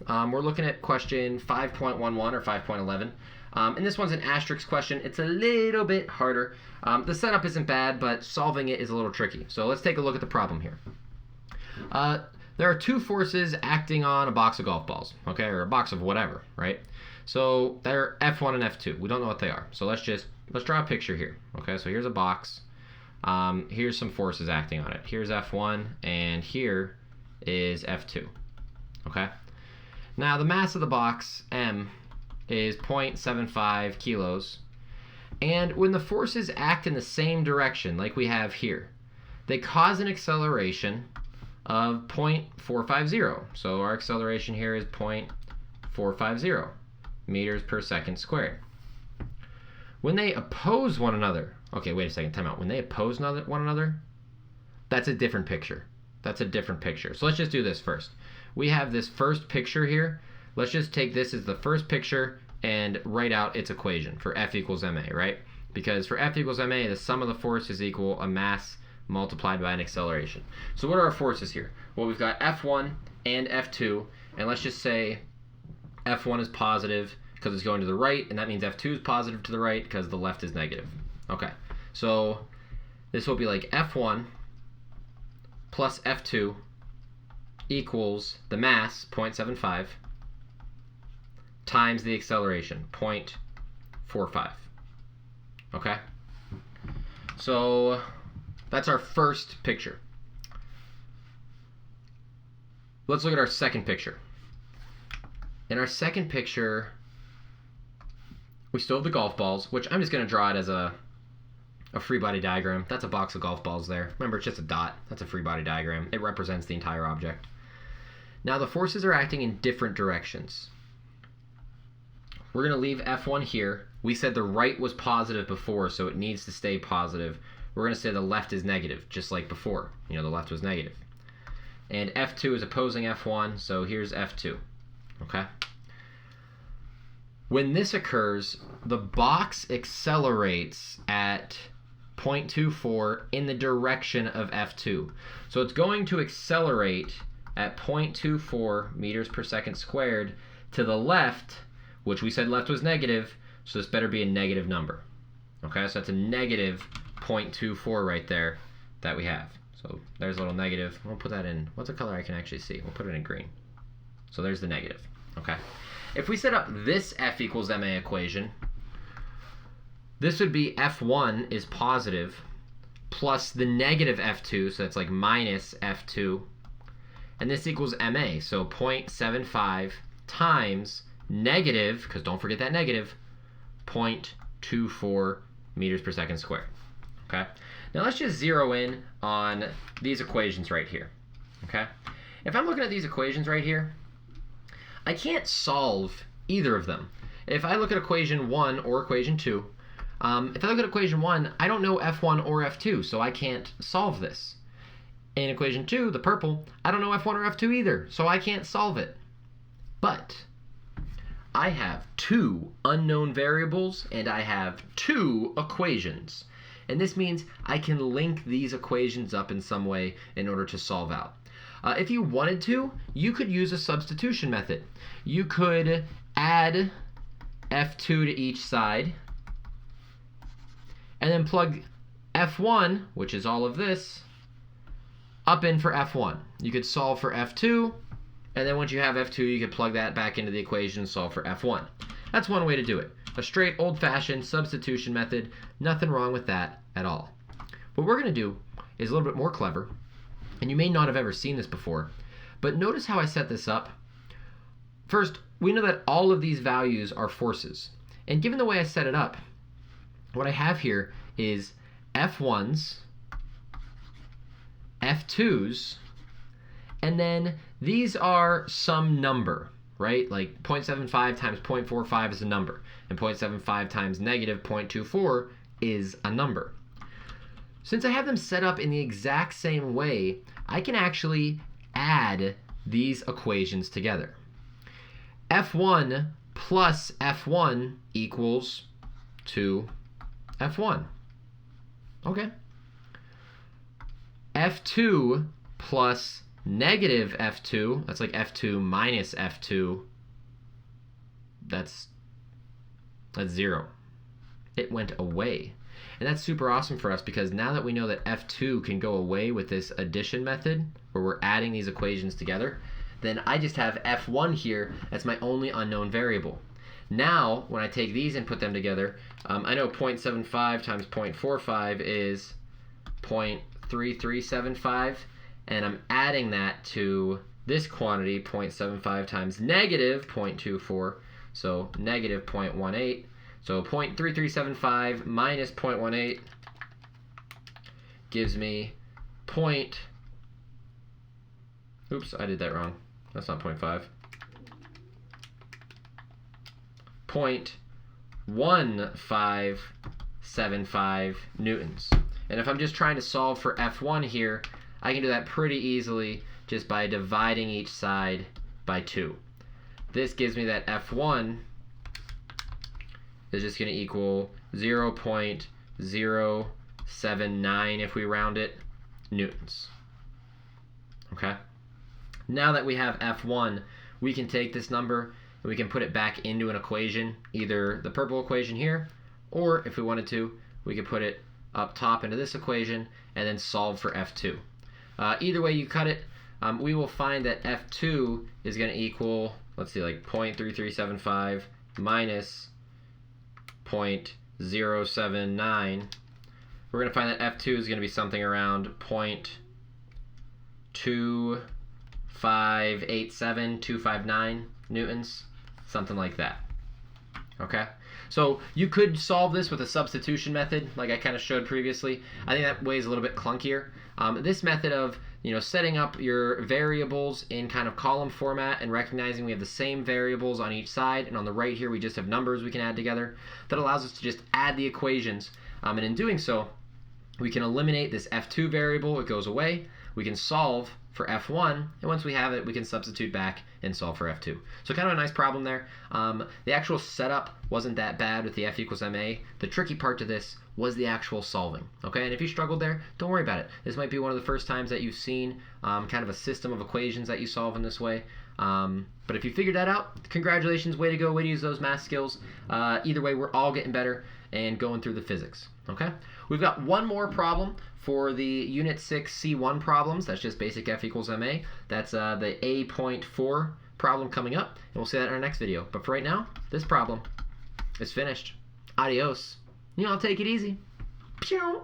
We're looking at question 5.11 or 5.11. And this one's an asterisk question. It's a little bit harder. The setup isn't bad, but solving it is a little tricky. So let's take a look at the problem here. There are two forces acting on a box of golf balls, okay, or a box of whatever, right? So they're F1 and F2. We don't know what they are. So let's draw a picture here, okay? So here's a box. Here's some forces acting on it. Here's F1, and here is F2, okay? Now the mass of the box, M, is 0.75 kilos. And when the forces act in the same direction, like we have here, they cause an acceleration of 0.450. So our acceleration here is 0.450 meters per second squared. When they oppose one another, okay, wait a second, time out. When they oppose one another, that's a different picture. That's a different picture. So let's just do this first. We have this first picture here. Let's just take this as the first picture and write out its equation for F equals ma, right? Because for F equals ma, the sum of the forces equal a mass multiplied by an acceleration. So what are our forces here? Well, we've got F1 and F2, and let's just say F1 is positive because it's going to the right, and that means F2 is positive to the right because the left is negative. Okay, so this will be like F1 plus F2 equals the mass, 0.75, times the acceleration, 0.45. Okay? So that's our first picture. Let's look at our second picture. In our second picture, we still have the golf balls, which I'm just going to draw it as a free body diagram. That's a box of golf balls there. Remember, it's just a dot. That's a free body diagram. It represents the entire object. Now the forces are acting in different directions. We're going to leave F1 here. We said the right was positive before, so it needs to stay positive. We're going to say the left is negative, just like before. You know, the left was negative. And F2 is opposing F1, so here's F2. Okay? When this occurs, the box accelerates at 0.24 in the direction of F2. So it's going to accelerate at 0.24 meters per second squared to the left, which we said left was negative, so this better be a negative number. Okay, so that's a negative 0.24 right there that we have. So there's a little negative. We'll put that in. What's a color I can actually see? We'll put it in green. So there's the negative. Okay. If we set up this F equals ma equation, this would be F1 is positive plus the negative F2, so that's like minus F2, and this equals ma, so 0.75 times negative, because don't forget that negative, 0.24 meters per second squared. Okay? Now let's just zero in on these equations right here. Okay? If I'm looking at these equations right here, I can't solve either of them. If I look at equation 1 or equation 2, if I look at equation 1, I don't know F1 or F2, so I can't solve this. In equation 2, the purple, I don't know F1 or F2 either, so I can't solve it. But I have two unknown variables and I have two equations. And this means I can link these equations up in some way in order to solve out. If you wanted to, you could use a substitution method. You could add F2 to each side and then plug F1, which is all of this, up in for F1. You could solve for F2, and then once you have F2, you could plug that back into the equation and solve for F1. That's one way to do it. A straight old-fashioned substitution method. Nothing wrong with that at all. What we're going to do is a little bit more clever, and you may not have ever seen this before, but notice how I set this up. First, we know that all of these values are forces. And given the way I set it up, what I have here is F1s, F2s, and then these are some number, right? Like 0.75 times 0.45 is a number, and 0.75 times negative 0.24 is a number. Since I have them set up in the exact same way, I can actually add these equations together. F1 plus F1 equals 2F1. Okay. F2 plus negative f2, that's like f2 minus f2, that's 0. It went away. And that's super awesome for us because now that we know that f2 can go away with this addition method where we're adding these equations together, then I just have f1 here. That's my only unknown variable. Now, when I take these and put them together, I know 0.75 times 0.45 is 0.3375, and I'm adding that to this quantity, 0.75 times negative 0.24, so negative 0.18. So 0.3375 minus 0.18 gives me oops, I did that wrong. That's not 0.5. 0.1575 newtons. And if I'm just trying to solve for F1 here, I can do that pretty easily just by dividing each side by 2. This gives me that F1 is just going to equal 0.079 if we round it, newtons. Okay? Now that we have F1, we can take this number and we can put it back into an equation, either the purple equation here, or if we wanted to, we could put it up top into this equation and then solve for F2. Either way you cut it, we will find that F2 is going to equal, let's see, like 0.3375 minus 0.079. We're going to find that F2 is going to be something around 0.2587, 259 newtons, something like that. Okay? So you could solve this with a substitution method, like I kind of showed previously. I think that way is a little bit clunkier. This method of setting up your variables in kind of column format and recognizing we have the same variables on each side, and on the right here we just have numbers we can add together, that allows us to just add the equations. And in doing so, we can eliminate this F2 variable, it goes away. We can solve for F1, and once we have it, we can substitute back and solve for F2. So kind of a nice problem there. The actual setup wasn't that bad with the F equals ma. The tricky part to this was the actual solving. Okay, and if you struggled there, don't worry about it. This might be one of the first times that you've seen kind of a system of equations that you solve in this way. But if you figured that out, congratulations, way to go, way to use those math skills. Either way, we're all getting better and going through the physics. Okay, we've got one more problem for the Unit 6 C1 problems. That's just basic F equals ma. That's the A.4 problem coming up, and we'll see that in our next video. But for right now, this problem is finished. Adios. Y'all take it easy. Pew!